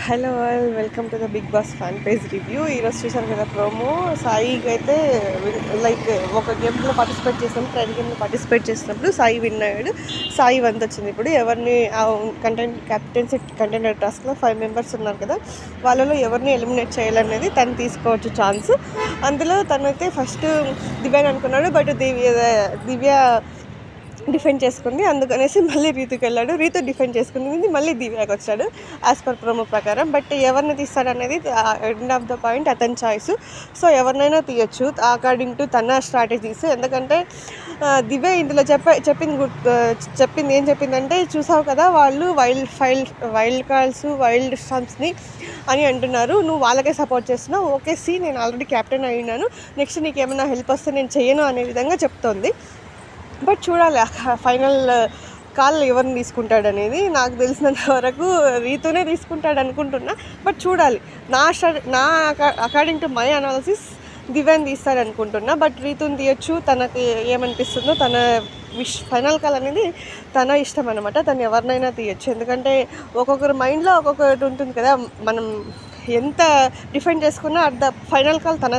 Hello all welcome to the Bigg Boss fan page review. ఈరోజు చూసారు కదా promo. సాయికి అయితే లైక్ ఒక గేమ్లో పార్టిసిపేట్ చేసినప్పుడు, ట్రైన్ గేమ్లో పార్టిసిపేట్ చేసినప్పుడు సాయి విన్ అయ్యాడు. సాయి వంతు వచ్చింది. ఇప్పుడు ఎవరిని క్యాప్టెన్సీ కంటెండర్ టాస్క్లో 5 మెంబర్స్ ఉన్నారు కదా, వాళ్ళలో ఎవరిని ఎలిమినేట్ చేయాలనేది తను తీసుకోవచ్చు ఛాన్స్. అందులో తనైతే ఫస్ట్ దివ్యాని అనుకున్నాడు, బట్ దివ్య డిఫెండ్ చేసుకుంది. అందుకనేసి మళ్ళీ రీతుకి వెళ్ళాడు. రీతు డిఫెండ్ చేసుకుంది, మళ్ళీ దివ్యాకి వచ్చాడు యాజ్ పర్ ప్రోమో ప్రకారం. బట్ ఎవరిని తీస్తాడనేది ఎండ్ ఆఫ్ ద పాయింట్ అతని చాయిస్. సో ఎవరినైనా తీయచ్చు అకార్డింగ్ టు తన స్ట్రాటజీస్. ఎందుకంటే దివ్య ఇందులో చెప్పింది ఏం చెప్పిందంటే, చూసావు కదా వాళ్ళు వైల్డ్ కార్డ్స్ వైల్డ్ స్టంప్స్ని అని అంటున్నారు, నువ్వు వాళ్ళకే సపోర్ట్ చేస్తున్నావు. ఓకే సి, నేను ఆల్రెడీ క్యాప్టెన్ అయినాను, నెక్స్ట్ నీకు ఏమైనా హెల్ప్ వస్తే నేను చెయ్యను అనే విధంగా చెప్తోంది. బట్ చూడాలి ఫైనల్ కాల్ ఎవరిని తీసుకుంటాడనేది. నాకు తెలిసినంత వరకు రీతూనే తీసుకుంటాడు అనుకుంటున్నా, బట్ చూడాలి. నా అకార్డింగ్ టు మై అనాలిసిస్ దివ్యాని తీస్తాడనుకుంటున్నా, బట్ రీతుని తీయచ్చు. తనకి ఏమనిపిస్తుందో తన ఫైనల్ కాల్ అనేది తన ఇష్టం అనమాట. తను ఎవరినైనా తీయచ్చు. ఎందుకంటే ఒక్కొక్కరు మైండ్లో ఒక్కొక్కటి ఉంటుంది కదా, మనం ఎంత డిఫెండ్ చేసుకున్నా అట్ ద ఫైనల్ కాల్ తన